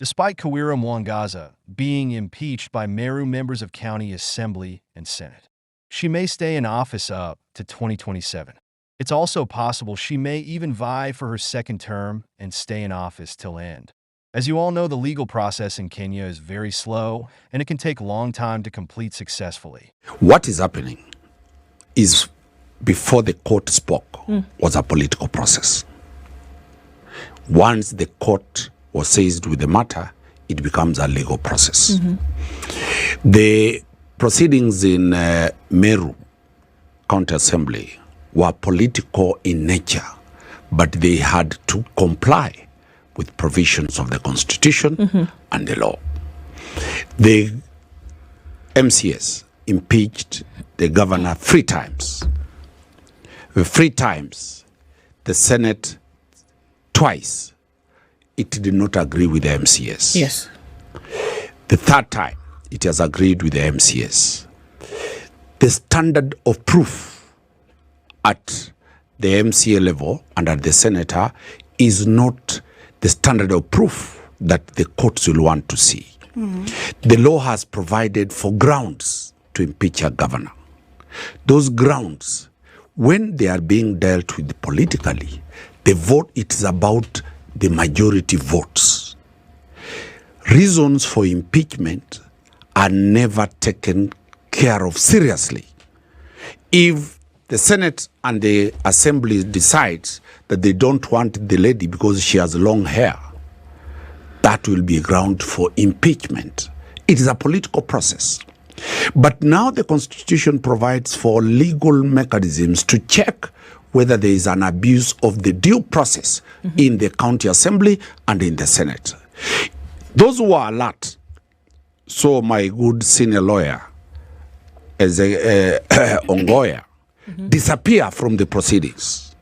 Despite Kawira Mwangaza being impeached by Meru members of County Assembly and Senate, she may stay in office up to 2027. It's also possible she may even vie for her second term and stay in office till end. As you all know, the legal process in Kenya is very slow, and it can take a long time to complete successfully. What is happening is, before the court spoke, was a political process. Once the court was seized with the matter, it becomes a legal process. The proceedings in Meru County Assembly were political in nature, but they had to comply with provisions of the Constitution and the law. The MCAs impeached the governor 3 times. 3 times, the Senate twice. It did not agree with the MCAs. Yes. The 3rd time, it has agreed with the MCAs. The standard of proof at the MCA level and at the senator is not the standard of proof that the courts will want to see. The law has provided for grounds to impeach a governor. Those grounds, when they are being dealt with politically, the vote, it is about the majority votes. Reasons for impeachment are never taken care of seriously. If the Senate and the Assembly decides that they don't want the lady because she has long hair, that will be a ground for impeachment. It is a political process. But now the Constitution provides for legal mechanisms to check whether there is an abuse of the due process in the County Assembly and in the Senate. Those who are alert, so my good senior lawyer, as a Ongoya, disappear from the proceedings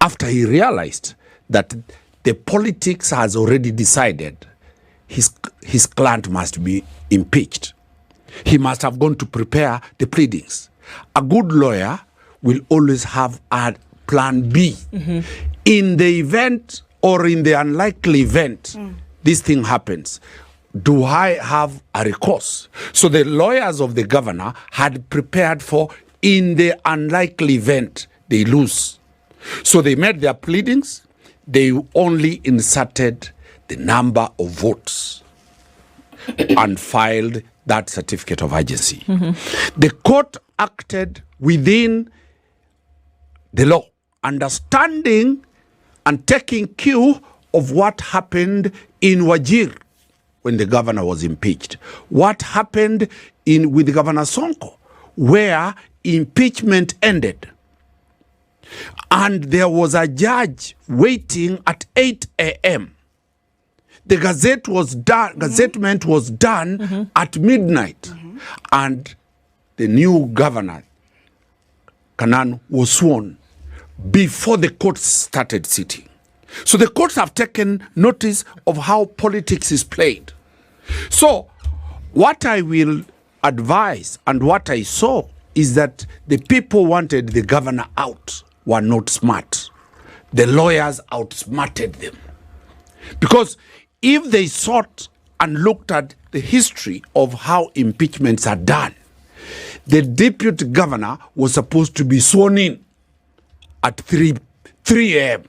after he realized that the politics has already decided his client must be impeached. He must have gone to prepare the pleadings. A good lawyer will always have a plan B. In the event or in the unlikely event this thing happens, do I have a recourse? So the lawyers of the governor had prepared for, in the unlikely event they lose. So they made their pleadings. They only inserted the number of votes and filed that certificate of urgency. The court acted within the law, understanding and taking cue of what happened in Wajir when the governor was impeached. What happened with Governor Sonko, where impeachment ended. And there was a judge waiting at 8 a.m. The gazettement was done at midnight. And the new governor, Kanan, was sworn before the courts started sitting. So the courts have taken notice of how politics is played. So what I will advise and what I saw is that the people wanted the governor out were not smart. The lawyers outsmarted them. Because if they sought and looked at the history of how impeachments are done, the deputy governor was supposed to be sworn in at 3 a.m.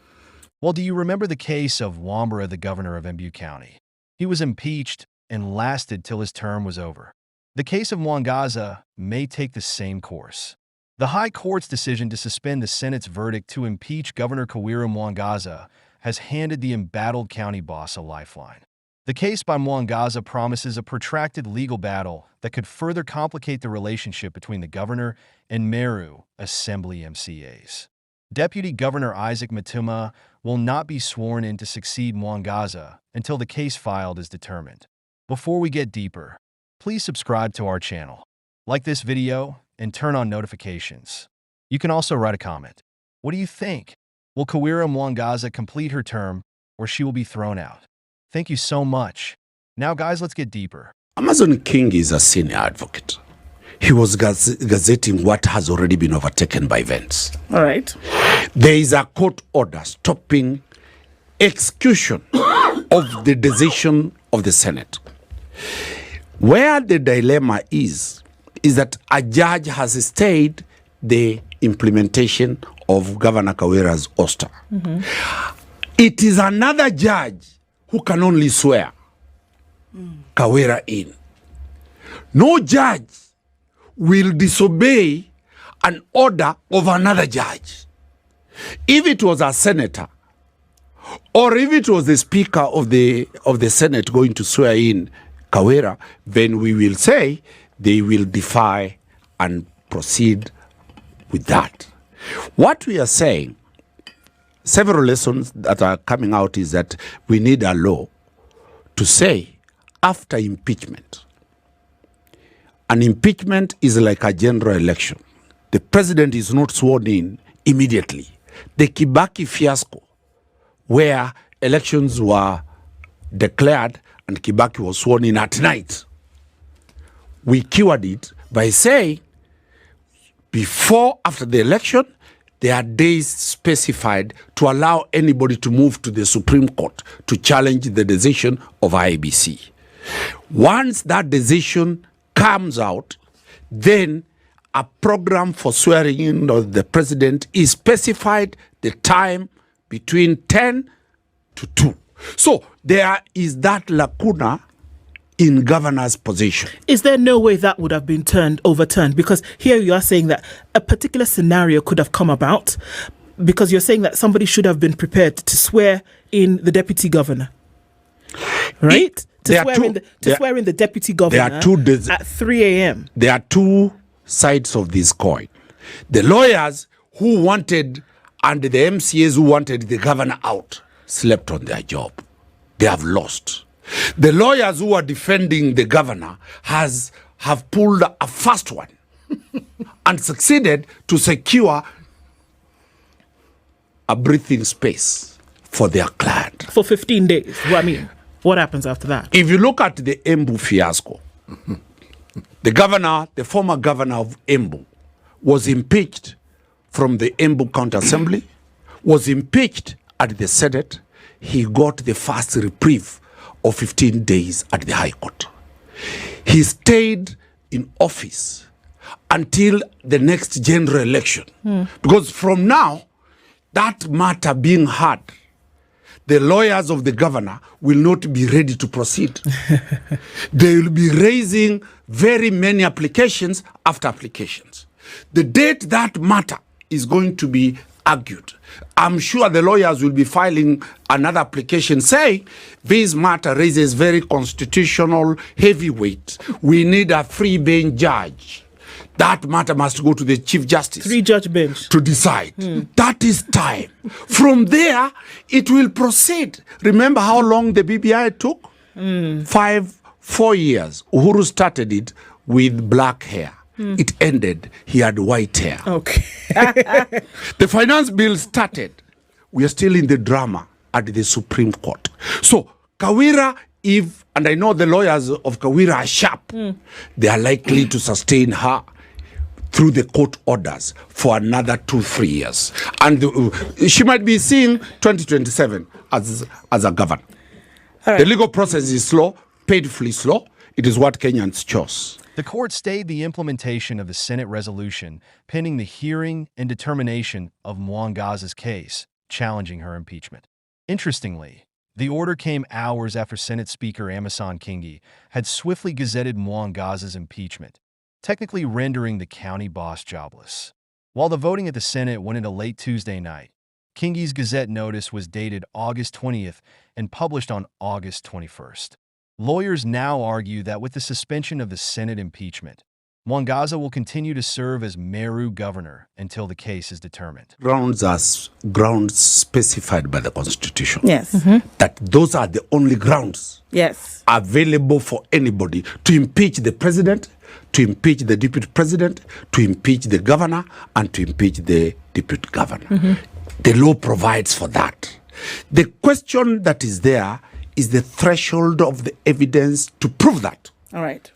Well, do you remember the case of Wambura, the governor of Embu County? He was impeached and lasted till his term was over. The case of Mwangaza may take the same course. The High Court's decision to suspend the Senate's verdict to impeach Governor Kawira Mwangaza has handed the embattled county boss a lifeline. The case by Mwangaza promises a protracted legal battle that could further complicate the relationship between the governor and Meru Assembly MCAs. Deputy Governor Isaac Mutuma will not be sworn in to succeed Mwangaza until the case filed is determined. Before we get deeper, please subscribe to our channel, like this video, and turn on notifications. You can also write a comment. What do you think? Will Kawira Mwangaza complete her term, or she will be thrown out? Thank you so much. Now, guys, let's get deeper. Amazon King is a senior advocate. He was gazetting what has already been overtaken by events. All right. There is a court order stopping execution of the decision of the Senate. Where the dilemma is that a judge has stayed the implementation of Governor Kawira's ouster. It is another judge who can only swear Kawira in. No judge will disobey an order of another judge. If it was a senator, or if it was the speaker of the Senate going to swear in Kawira, then we will say they will defy and proceed with that. What we are saying, several lessons that are coming out is that we need a law to say after impeachment. An impeachment is like a general election. The president is not sworn in immediately. The Kibaki fiasco, where elections were declared and Kibaki was sworn in at night, we cured it by saying after the election, there are days specified to allow anybody to move to the Supreme Court to challenge the decision of IEBC. Once that decision comes out, then a program for swearing in of the president is specified, the time between 10 to 2. So there is that lacuna in governor's position. Is there no way that would have been overturned? Because here you are saying that a particular scenario could have come about, because you're saying that somebody should have been prepared to swear in the deputy governor, right? Swear in the deputy governor at 3 a.m. There are two sides of this coin. The lawyers who wanted and the MCAs who wanted the governor out slept on their job. They have lost. The lawyers who are defending the governor have pulled a fast one and succeeded to secure a breathing space for their client. For 15 days. What happens after that? If you look at the Embu fiasco, the former governor of Embu was impeached from the Embu County Assembly, was impeached at the Senate. He got the first reprieve of 15 days at the High Court. He stayed in office until the next general election. Because from now, that matter being heard, the lawyers of the governor will not be ready to proceed. They will be raising very many applications after applications. The date that matter is going to be argued, I'm sure the lawyers will be filing another application saying this matter raises very constitutional heavyweight. We need a free bench judge. That matter must go to the Chief Justice. 3-judge bench. To decide. That is time. From there, it will proceed. Remember how long the BBI took? 4 years. Uhuru started it with black hair. It ended, he had white hair. Okay. The finance bill started. We are still in the drama at the Supreme Court. So, Kawira, and I know the lawyers of Kawira are sharp, they are likely to sustain her through the court orders for another 2-3 years. And she might be seeing 2027 as a governor. Right. The legal process is slow, painfully slow. It is what Kenyans chose. The court stayed the implementation of the Senate resolution pending the hearing and determination of Mwangaza's case, challenging her impeachment. Interestingly, the order came hours after Senate Speaker Amason Kingi had swiftly gazetted Mwangaza's impeachment, technically rendering the county boss jobless. While the voting at the Senate went into late Tuesday night, Kingi's Gazette notice was dated August 20th and published on August 21st. Lawyers now argue that with the suspension of the Senate impeachment, Mwangaza will continue to serve as Meru governor until the case is determined. Grounds are grounds specified by the Constitution. Yes. That those are the only grounds available for anybody to impeach the president, to impeach the deputy president, to impeach the governor, and to impeach the deputy governor. The law provides for that. The question that is there is the threshold of the evidence to prove that. All right.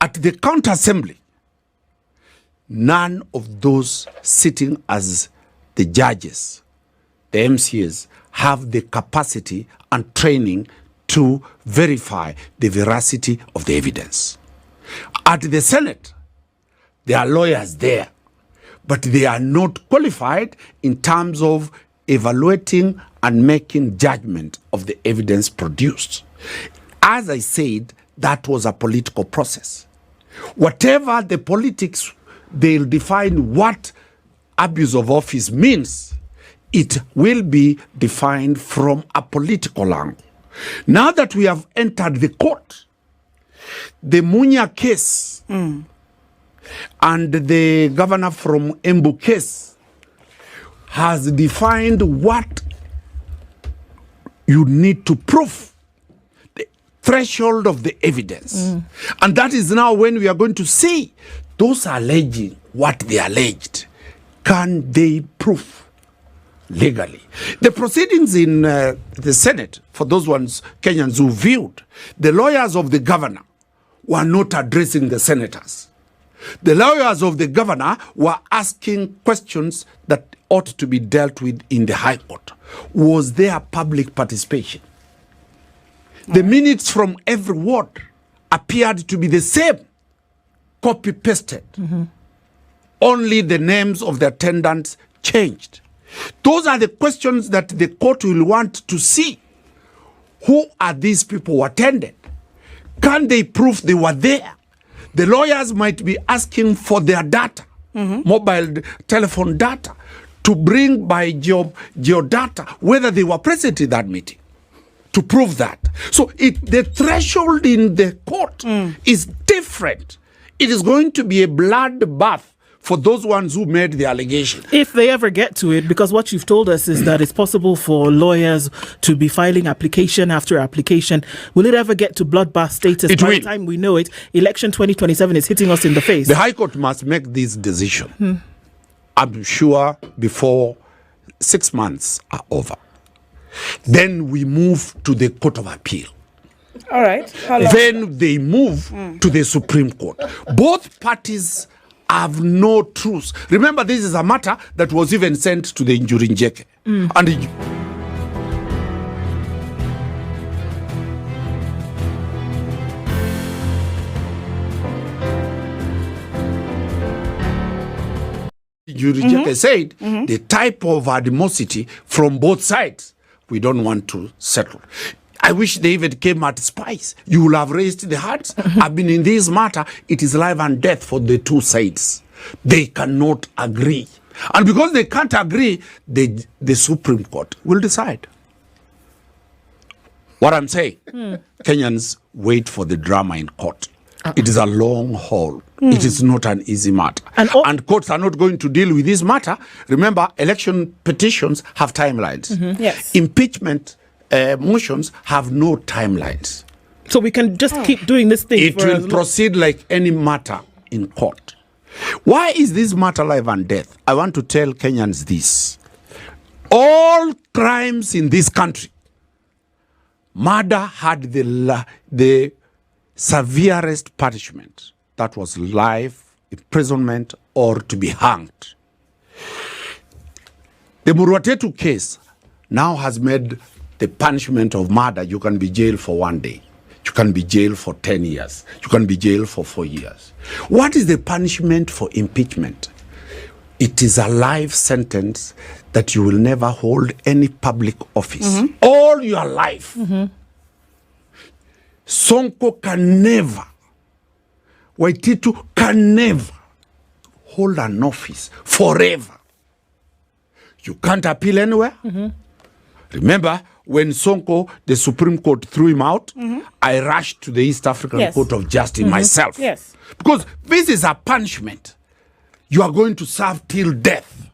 At the county assembly, none of those sitting as the judges, the MCAs, have the capacity and training to verify the veracity of the evidence. At the Senate, there are lawyers there, but they are not qualified in terms of evaluating and making judgment of the evidence produced. As I said, that was a political process. Whatever the politics, they'll define what abuse of office means. It will be defined from a political angle. Now that we have entered the court, the Munya case and the governor from Embu case has defined what you need to prove, the threshold of the evidence. And that is now when we are going to see those alleging what they alleged. Can they prove legally? The proceedings in the Senate, for those ones Kenyans who viewed, the lawyers of the governor were not addressing the senators. The lawyers of the governor were asking questions that ought to be dealt with in the High Court. Was there public participation? The minutes from every ward appeared to be the same, copy-pasted. Only the names of the attendants changed. Those are the questions that the court will want to see. Who are these people who attended? Can they prove they were there? The lawyers might be asking for their data, mobile telephone data, to bring by geodata whether they were present in that meeting, to prove that. So the threshold in the court is different. It is going to be a bloodbath for those ones who made the allegation. If they ever get to it, because what you've told us is that it's possible for lawyers to be filing application after application. Will it ever get to bloodbath status? By the time we know it, election 2027 is hitting us in the face. The High Court must make this decision. I'm sure before 6 months are over. Then we move to the Court of Appeal. All right. Then they move to the Supreme Court. Both parties have no truth. Remember, this is a matter that was even sent to the injury njeke. And injury njeke said the type of animosity from both sides, we don't want to settle. I wish they even came at spice. You will have raised the hearts. I've been in this matter. It is life and death for the two sides. They cannot agree. And because they can't agree, the Supreme Court will decide. What I'm saying, Kenyans wait for the drama in court. It is a long haul. It is not an easy matter. And courts are not going to deal with this matter. Remember, election petitions have timelines. Yes. Impeachment motions have no timelines. So we can just keep doing this thing. It will proceed like any matter in court. Why is this matter life and death? I want to tell Kenyans this. All crimes in this country, murder had the severest punishment. That was life, imprisonment, or to be hanged. The Murwatetu case now has made the punishment of murder. You can be jailed for 1 day. You can be jailed for 10 years. You can be jailed for 4 years. What is the punishment for impeachment? It is a life sentence that you will never hold any public office. All your life. Sonko can never, Waititu can never hold an office forever. You can't appeal anywhere. Remember, when Sonko, the Supreme Court threw him out, I rushed to the East African Court of Justice myself. Yes. Because this is a punishment. You are going to serve till death.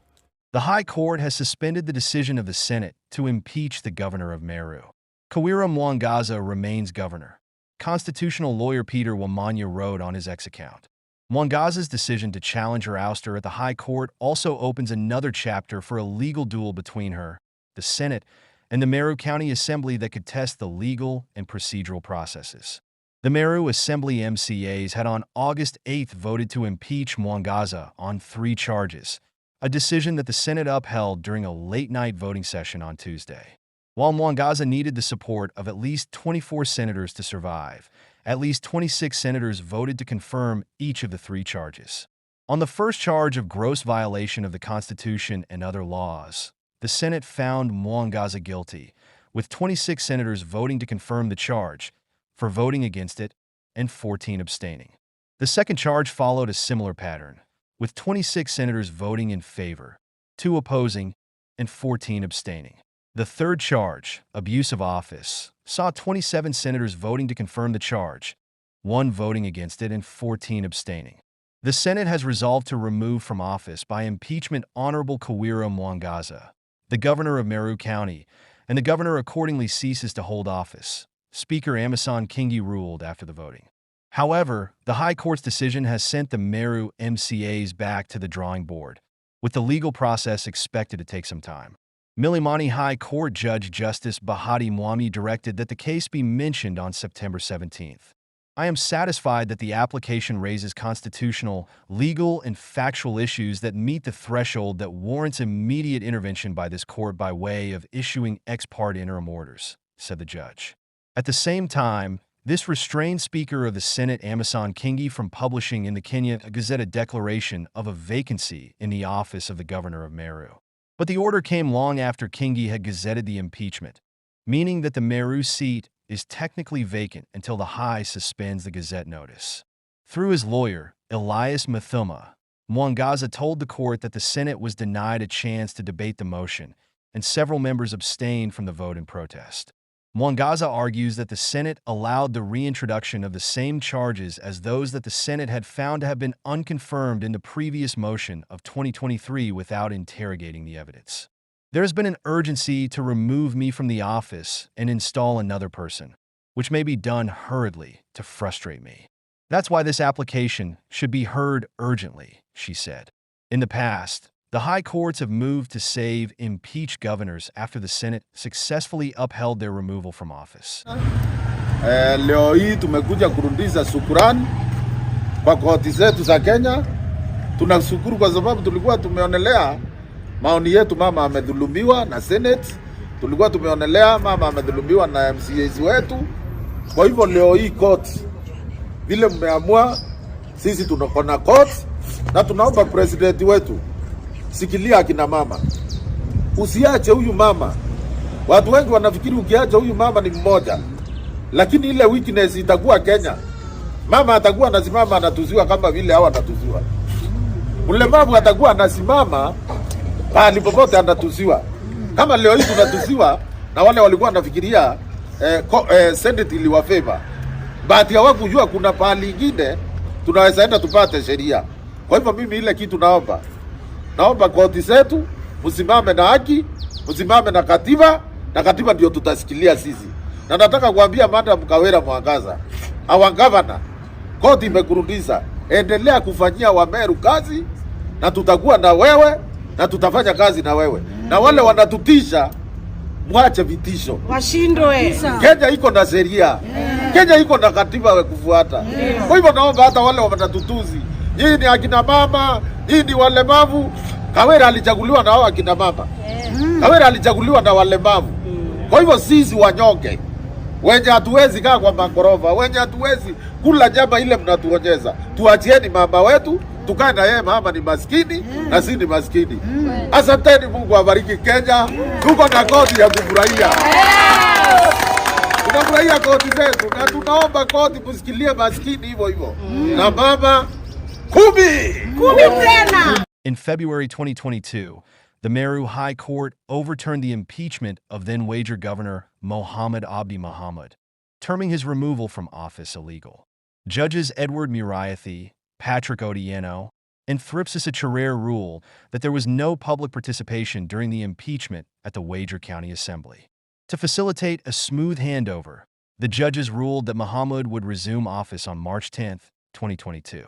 The High Court has suspended the decision of the Senate to impeach the governor of Meru. Kawira Mwangaza remains governor. Constitutional lawyer Peter Wambura wrote on his X account. Mwangaza's decision to challenge her ouster at the High Court also opens another chapter for a legal duel between her, the Senate, and the Meru County Assembly that could test the legal and procedural processes. The Meru Assembly MCAs had on August 8th voted to impeach Mwangaza on 3 charges, a decision that the Senate upheld during a late-night voting session on Tuesday. While Mwangaza needed the support of at least 24 senators to survive, at least 26 senators voted to confirm each of the 3 charges. On the first charge of gross violation of the Constitution and other laws, the Senate found Mwangaza guilty, with 26 senators voting to confirm the charge, for voting against it, and 14 abstaining. The second charge followed a similar pattern, with 26 senators voting in favor, 2 opposing, and 14 abstaining. The third charge, abuse of office, saw 27 senators voting to confirm the charge, 1 voting against it, and 14 abstaining. The Senate has resolved to remove from office by impeachment Honorable Kawira Mwangaza, the governor of Meru County, and the governor accordingly ceases to hold office. Speaker Amason Kingi ruled after the voting. However, the High Court's decision has sent the Meru MCAs back to the drawing board, with the legal process expected to take some time. Milimani High Court Judge Justice Bahati Mwami directed that the case be mentioned on September 17th. I am satisfied that the application raises constitutional, legal, and factual issues that meet the threshold that warrants immediate intervention by this court by way of issuing ex parte interim orders, said the judge. At the same time, this restrained Speaker of the Senate Amason Kingi from publishing in the Kenya Gazette a declaration of a vacancy in the office of the governor of Meru. But the order came long after Kingi had gazetted the impeachment, meaning that the Meru seat is technically vacant until the High suspends the Gazette notice. Through his lawyer, Elias Mutuma, Mwangaza told the court that the Senate was denied a chance to debate the motion, and several members abstained from the vote in protest. Mwangaza argues that the Senate allowed the reintroduction of the same charges as those that the Senate had found to have been unconfirmed in the previous motion of 2023 without interrogating the evidence. There has been an urgency to remove me from the office and install another person, which may be done hurriedly to frustrate me. That's why this application should be heard urgently, she said. In the past, the high courts have moved to save impeached governors after the Senate successfully upheld their removal from office. Leo hii tumekuja kurudisha shukrani kwa koti zetu za Kenya. Tunashukuru kwa sababu tulikuwa tumeonelea maoni yetu, mama amedhulumiwa na Senate. Tulikuwa tumeonelea mama amedhulumiwa na MCAs wetu. Kwa hivyo leo hii koti vile mmeamua, sisi tunakona koti na tunaomba president wetu, sikilia akina mama. Usiache huyu mama. Watu wengi wanafikiri ukiacha huyu mama ni mmoja, lakini ile weakness itakuwa Kenya. Mama atakuwa anasimama anatuziwa kama vile hawa anatuziwa. Mlemavu atakuwa anasimama pahali popote anatuziwa. Kama leo hii tunatuziwa na wale walikuwa wanafikiria Senate iliwafavor. Bahati hawakujua kuna pahali ingine tunaweza enda tupate sheria. Kwa hivyo mimi ile kitu naomba koti zetu msimame na haki, msimame na katiba ndio tutasikilia sisi. Na nataka kuambia Madam Kawira Mwangaza, our governor, koti imekurudisha, endelea kufanyia Wameru kazi na tutakuwa na wewe na tutafanya kazi na wewe. Na wale wanatutisha, mwache vitisho. Washindwe. Kenya iko na sheria. Kenya iko na katiba ya kufuata. Kwa hivyo naomba hata wale wanatutuzi, nyinyi ni akina mama, nyinyi ni walemavu. Kawira alichaguliwa na hao akina mama. Kawira alichaguliwa na walemavu. Kwa hivyo sisi wanyonge, wenye hatuwezi kaa kwa magorofa, wenye hatuwezi kula nyama ile mnatuonyesha, tuachieni mama wetu, tukae na yeye. Mama ni maskini na sisi ni maskini. Asanteni, Mungu abariki Kenya. Tuko na koti ya kufurahia. Tunafurahia koti zetu na tunaomba koti kusikilia maskini hivyo hivyo. Na mama kumi tena. In February 2022, the Meru High Court overturned the impeachment of then-Wager Governor Mohammed Abdi Mohammed, terming his removal from office illegal. Judges Edward Muriathi, Patrick Odieno, and Thripsis Acharer ruled that there was no public participation during the impeachment at the Wager County Assembly. To facilitate a smooth handover, the judges ruled that Mohammed would resume office on March 10, 2022.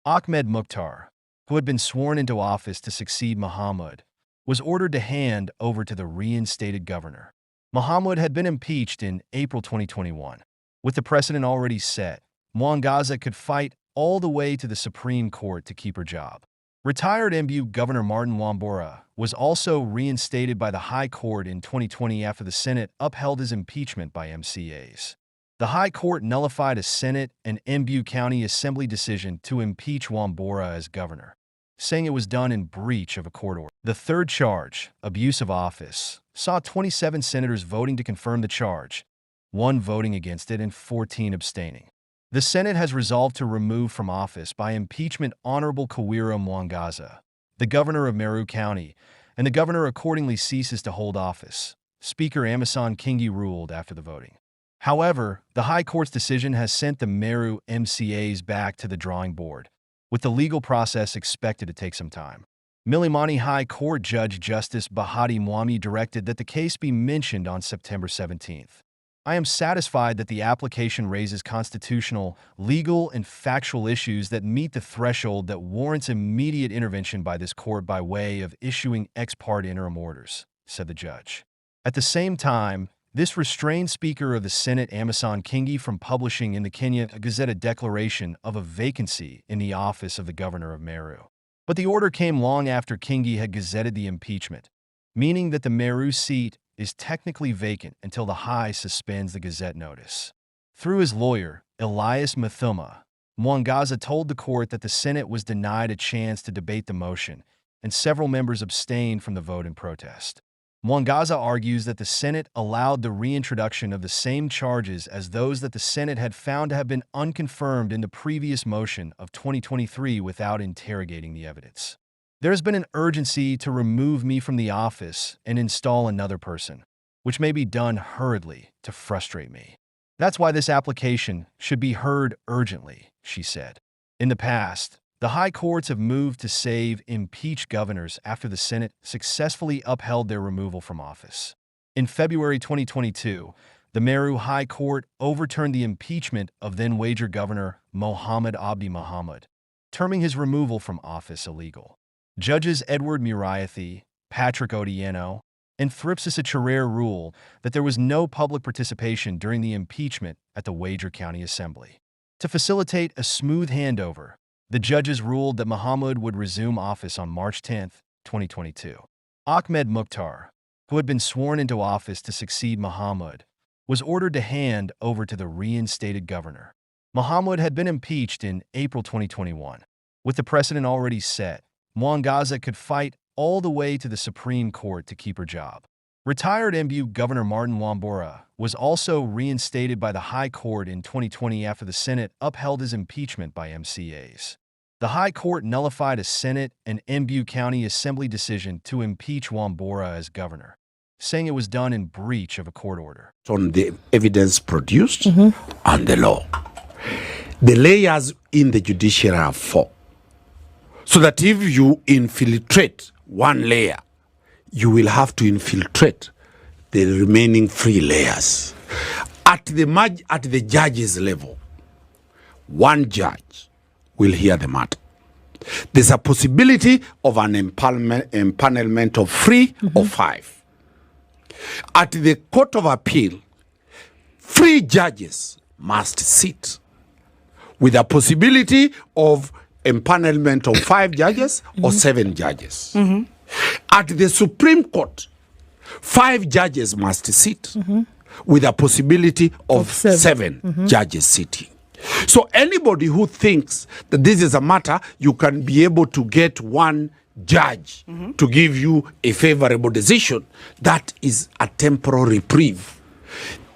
Ahmed Mukhtar, who had been sworn into office to succeed Mohammed, was ordered to hand over to the reinstated governor. Mohammed had been impeached in April 2021. With the precedent already set, Mwangaza could fight all the way to the Supreme Court to keep her job. Retired Embu Governor Martin Wambura was also reinstated by the High Court in 2020 after the Senate upheld his impeachment by MCAs. The High Court nullified a Senate and Embu County Assembly decision to impeach Wambura as governor, saying it was done in breach of a court order. The third charge, abuse of office, saw 27 senators voting to confirm the charge, 1 voting against it and 14 abstaining. The Senate has resolved to remove from office by impeachment Honorable Kawira Mwangaza, the governor of Meru County, and the governor accordingly ceases to hold office, Speaker Amason Kingi ruled after the voting. However, the High Court's decision has sent the Meru MCAs back to the drawing board, with the legal process expected to take some time. Milimani High Court Judge Justice Bahati Mwami directed that the case be mentioned on September 17th. I am satisfied that the application raises constitutional, legal, and factual issues that meet the threshold that warrants immediate intervention by this court by way of issuing ex parte interim orders, said the judge. At the same time, this restrained Speaker of the Senate Amason Kingi from publishing in the Kenya Gazette a declaration of a vacancy in the office of the governor of Meru. But the order came long after Kingi had gazetted the impeachment, meaning that the Meru seat is technically vacant until the High suspends the Gazette notice. Through his lawyer, Elias Mutuma, Mwangaza told the court that the Senate was denied a chance to debate the motion, and several members abstained from the vote in protest. Mwangaza argues that the Senate allowed the reintroduction of the same charges as those that the Senate had found to have been unconfirmed in the previous motion of 2023 without interrogating the evidence. There has been an urgency to remove me from the office and install another person, which may be done hurriedly to frustrate me. That's why this application should be heard urgently, she said. In the past, the high courts have moved to save impeached governors after the Senate successfully upheld their removal from office. In February 2022, the Meru High Court overturned the impeachment of then-Wager Governor Mohammed Abdi Mohammed, terming his removal from office illegal. Judges Edward Muriathi, Patrick Odieno, and Thripsis Acharer ruled that there was no public participation during the impeachment at the Wager County Assembly. To facilitate a smooth handover, the judges ruled that Mohammed would resume office on March 10, 2022. Ahmed Mukhtar, who had been sworn into office to succeed Mohammed, was ordered to hand over to the reinstated governor. Mohammed had been impeached in April 2021. With the precedent already set, Mwangaza could fight all the way to the Supreme Court to keep her job. Retired Embu Governor Martin Wambura was also reinstated by the High Court in 2020 after the Senate upheld his impeachment by MCAs. The High Court nullified a Senate and Embu County Assembly decision to impeach Wambura as governor, saying it was done in breach of a court order. On the evidence produced and the law. The layers in the judiciary are 4. So that if you infiltrate one layer, you will have to infiltrate the remaining 3 layers. At the judge's level, one judge will hear the matter. There's a possibility of an empanelment of 3 or 5. At the Court of Appeal, 3 judges must sit with a possibility of empanelment of 5 judges or 7 judges. At the Supreme Court, 5 judges must sit with a possibility of 7 judges sitting. So anybody who thinks that this is a matter you can be able to get one judge to give you a favorable decision, that is a temporal reprieve.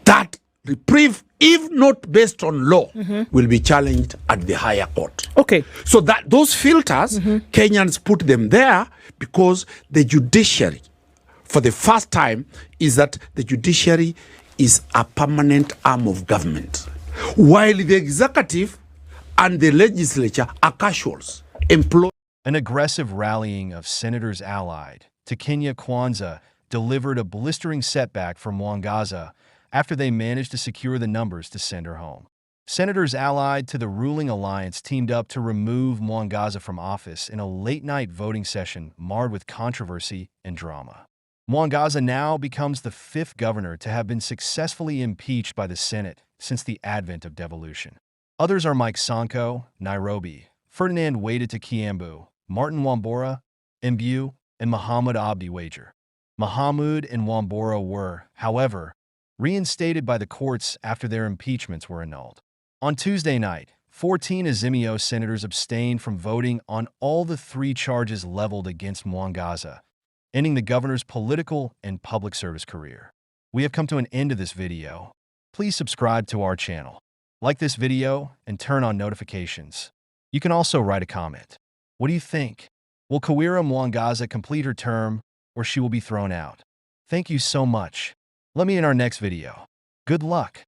That reprieve, if not based on law, will be challenged at the higher court. Okay. So that those filters, Kenyans put them there because the judiciary, for the first time, is that the judiciary is a permanent arm of government, while the executive and the legislature are casuals, employed. An aggressive rallying of senators allied to Kenya Kwanza delivered a blistering setback for Mwangaza after they managed to secure the numbers to send her home. Senators allied to the ruling alliance teamed up to remove Mwangaza from office in a late-night voting session marred with controversy and drama. Mwangaza now becomes the 5th governor to have been successfully impeached by the Senate since the advent of devolution. Others are Mike Sonko, Nairobi, Ferdinand Wade to Kiambu, Martin Wambura, Embu, and Muhammad Abdi Wager. Mahamud and Wambura were, however, reinstated by the courts after their impeachments were annulled. On Tuesday night, 14 Azimio senators abstained from voting on all the 3 charges leveled against Mwangaza, ending the governor's political and public service career. We have come to an end of this video. Please subscribe to our channel, like this video, and turn on notifications. You can also write a comment. What do you think? Will Kawira Mwangaza complete her term, or she will be thrown out? Thank you so much. Let me in our next video. Good luck.